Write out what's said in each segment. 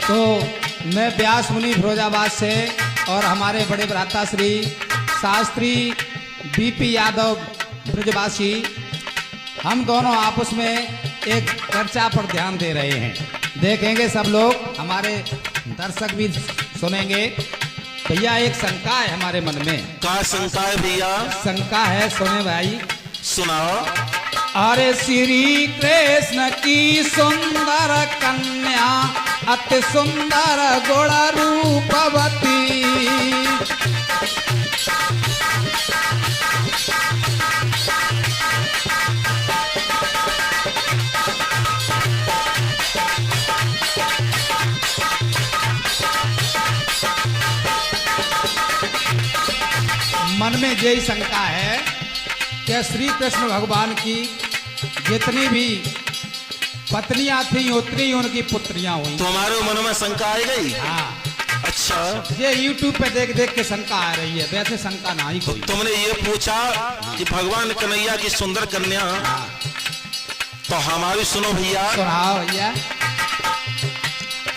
तो मैं व्यास मुनि फिरोजाबाद से और हमारे बड़े भ्राता श्री शास्त्री बीपी यादव ब्रजवासी, हम दोनों आपस में एक चर्चा पर ध्यान दे रहे हैं। देखेंगे सब लोग, हमारे दर्शक भी सुनेंगे। भैया एक शंका है हमारे मन में। क्या शंका है भैया? शंका है, सुने भाई। सुनाओ। अरे श्री कृष्ण की सुंदर कन्या अति सुंदर गुण रूपवती, मन में यही शंका है कि श्री कृष्ण भगवान की जितनी भी पत्नियां थी उतनी उनकी पुत्रियां हुई। तुम्हारे मन में शंका आई गई? हाँ। अच्छा, ये YouTube पे देख देख के शंका आ रही है, वैसे शंका ना ही कोई। तुमने ये पूछा कि भगवान कन्हैया की सुंदर कन्या, तो हमारी सुनो भैया। सुनाओ भैया।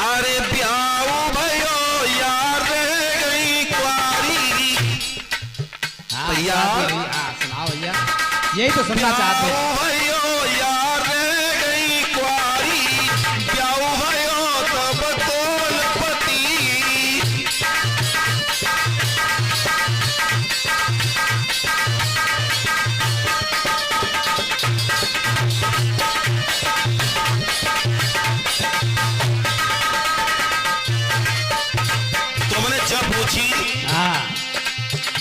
अरे ब्याह भयो यार गई कुआरी। भैया सुनाओ भैया, यही तो सुनना चाहते हैं।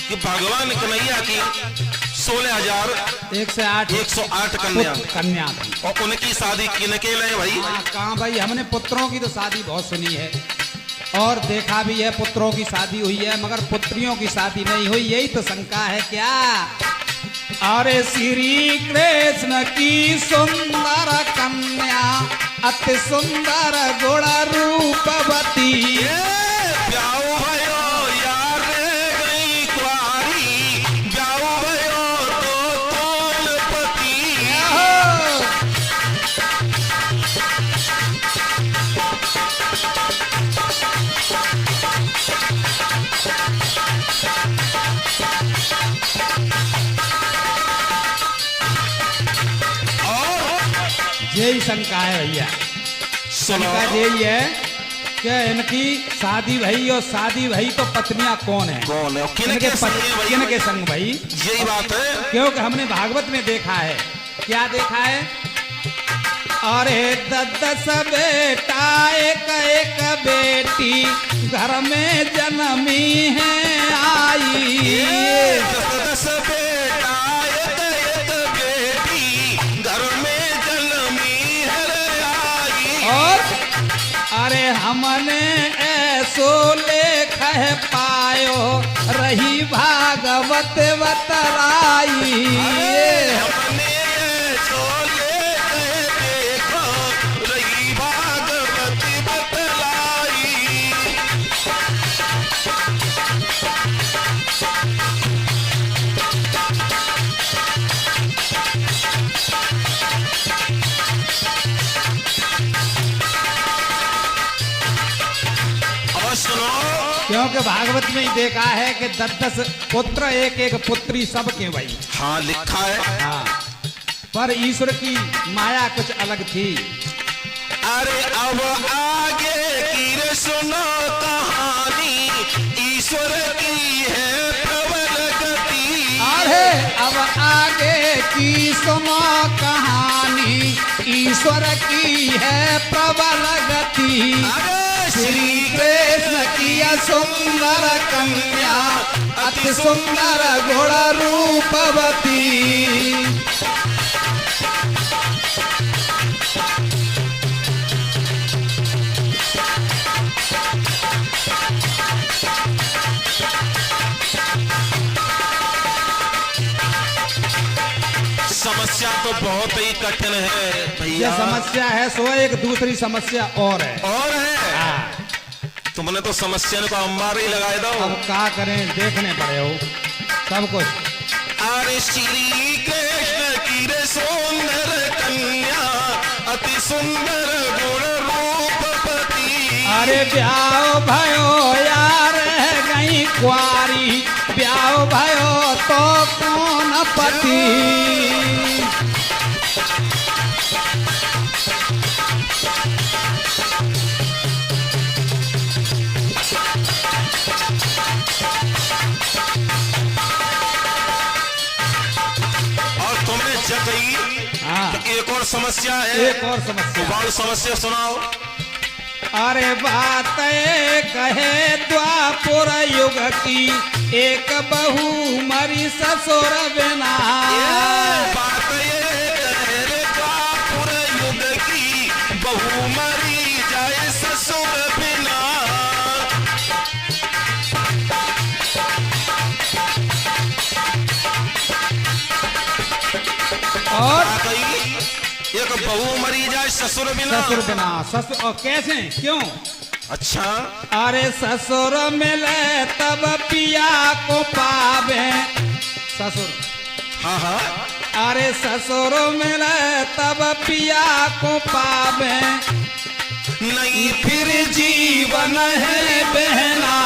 कि भगवान कन्हैया की 16,108 कन्या और उनकी शादी किनके लिए भाई? कहाँ भाई, हमने पुत्रों की तो शादी बहुत सुनी है और देखा भी है, पुत्रों की शादी हुई है, मगर पुत्रियों की शादी नहीं हुई। यही तो शंका है क्या? अरे श्री कृष्ण की सुंदर कन्या अति सुंदर गुण रूपवती, यही शंका है भैया। शंका यही है कि इनकी शादी भई और शादी भई तो पत्नियां कौन है? कौन है? किनके संग भाई? यही बात है, क्योंकि हमने भागवत में देखा है। क्या देखा है? अरे 10 बेटा एक एक बेटी घर में जन्मी है आई। 10 बेटा एक बेटी घर में जन्मी है आई। और अरे हमने ऐसो लेख है पायो रही भागवत बतराई। हमने ऐसो लेख देखो रही भागवत बतलाई। क्योंकि भागवत में ही देखा है कि 10 पुत्र एक एक पुत्री सबके भाई। हाँ लिखा है। हाँ, पर ईश्वर की माया कुछ अलग थी। अरे अब आगे की सुनो कहानी, ईश्वर की है प्रबल गति। अरे अब आगे की सुनो कहानी, ईश्वर की है प्रबल गति। श्री कृष्ण की सुंदर कन्या अति सुंदर गुण रूपवती। समस्या तो बहुत ही कठिन है भैया। ये समस्या है, सो एक दूसरी समस्या और है। और है? तुमने तो समस्या को अम्बार ही लगाए दो। अब क्या करें, देखने पड़े हो सब कुछ। अरे श्री कृष्ण की सुंदर कन्या अति सुंदर गुण रूपवती। अरे ब्याह भयो यार गई कुआरी, ब्याह भयो तो कौन पति। और तुमने जब कही हाँ कि एक और समस्या है, एक और समस्या। बाल समस्या सुनाओ। अरे बात ये कहे द्वापुर युग की, एक बहू मरी ससुर बिना। बात ये कहे रे द्वापुर युग की, बहू मरी जाए ससुर बिना। और एक बहू मरी जाए ससुर बिना। ससुर बिना, ससुर और कैसे क्यों? अच्छा अरे ससुर मिले तब पिया को पावे, ससुर। हाँ हाँ, अरे ससुर मिले तब पिया को पावे, नहीं फिर जीवन है बहना।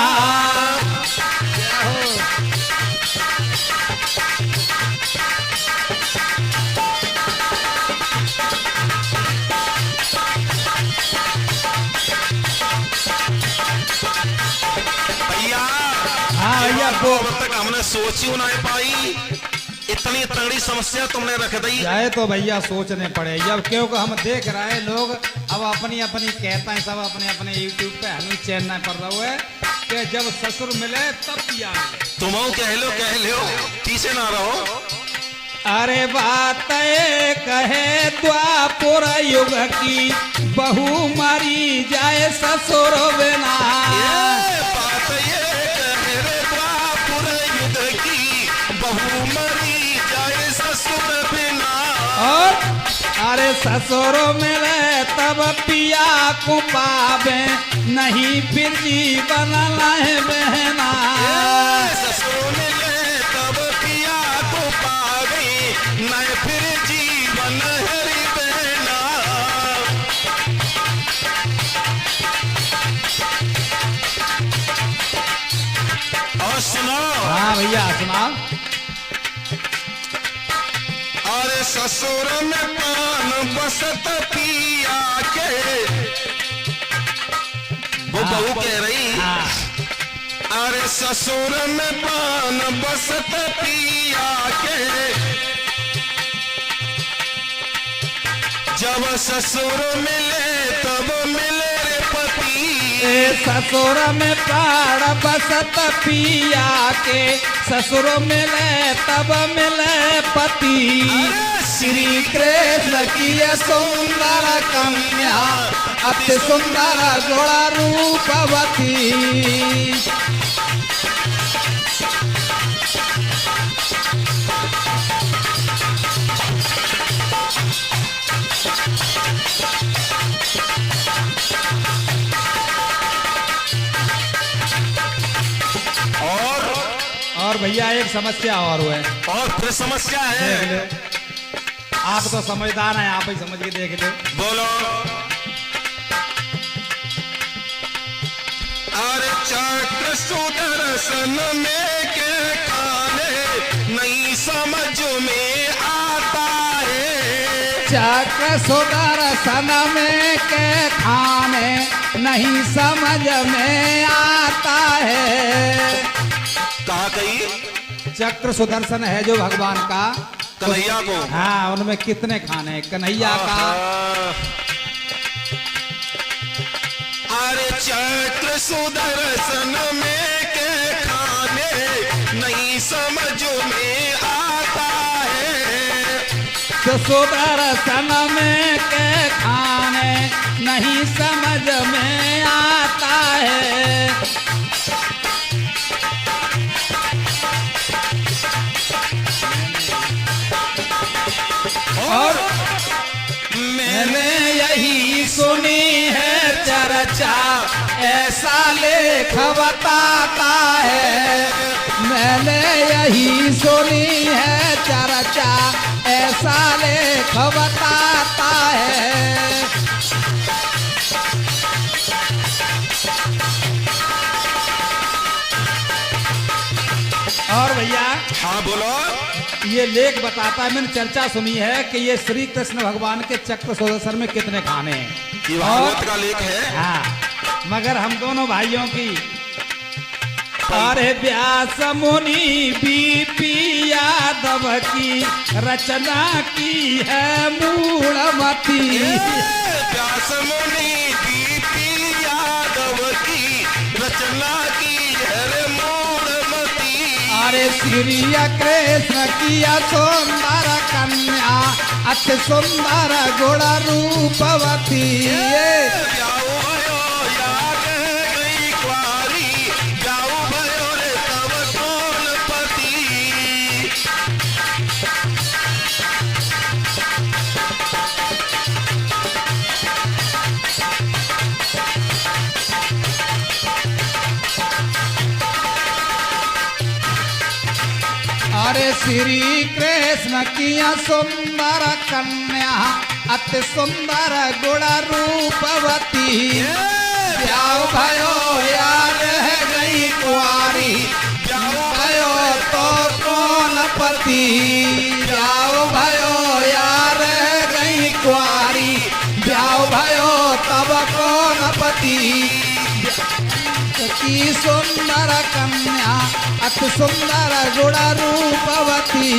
भैया हाँ भैया तो वो अब तक हमने सोची ना पाई, इतनी तगड़ी समस्या तुमने रख दी। जाए तो भैया सोचने पड़े अब, क्योंकि हम देख रहे हैं लोग अब अपनी अपनी कहते हैं, सब अपने अपने यूट्यूब पे हमें चैनल पर रहो है कि जब ससुर मिले तब पिया मिले। तुम कह लो पीछे ना रहो। अरे बात ये कहे द्वापुर युग की, बहू मरी जाए ससुर बिना। बात ये कहे रे द्वापुर युग की, बहू मरी जाए ससुर बिना। और अरे ससुर मिले तब पिया को पावे, नहीं फिर जीवन है बहना। ससुर मिले तब पिया को पावे, नहीं फिर जीवन हरी बहना। और सुनो, हाँ भैया सुनाओ। अरे ससुर में पान बसत पिया के, वो बहू कह रही, हाँ अरे ससुर में पान बसत पिया के, जब ससुर मिले तब मिले रे पति। ससुर में प्राण बसत पिया के, ससुर मिले तब मिले पति। श्री कृष्ण की सुंदर कन्या, अति सुंदर जोड़ा रूपवती। और भैया एक समस्या और है। और फिर समस्या देख है, लो आप तो समझदार हैं, आप ही समझ के देख लो। बोलो। अरे चक्र सुदर्शन में के खाने नहीं समझ में आता है। चक्र सुदर्शन में के खाने नहीं समझ में आता है। कहा गई चक्र सुदर्शन है जो भगवान का, कन्हैया को। हाँ उनमें कितने खाने कन्हैया का। अरे चक्र सुदर्शन में के खाने नहीं समझ में आता है। तो सुदर्शन में के खाने नहीं समझ में आता है। और मैंने यही सुनी है चर्चा, ऐसा लेख बताता है। मैंने यही सुनी है चर्चा, ऐसा लेख बताता है। हाँ बोलो। ये लेख बताता है, मैंने चर्चा सुनी है कि ये श्री कृष्ण भगवान के चक्र सुदर्शन में कितने खाने हैं। ये भागवत का लेख है। हाँ, मगर हम दोनों भाइयों की, अरे व्यास मुनि बीपी यादव की रचना की है मूलमती। व्यास मुनि बीपी यादव की रचना की है मूलमती। अरे श्री कृष्ण किया सुंदर कन्या अति सुंदर गुण रूपवती। अरे श्री कृष्ण किया सुंदर कन्या अति सुंदर गुण रूपवती। ब्याह भयो यार है गई कुंवारी, भयो तो कौन पति। ब्याह भयो यार है गई कुंवारी, ब्याह भयो तब कौन पति। की सुंदर कन्या अति सुंदर गुण रूपवती।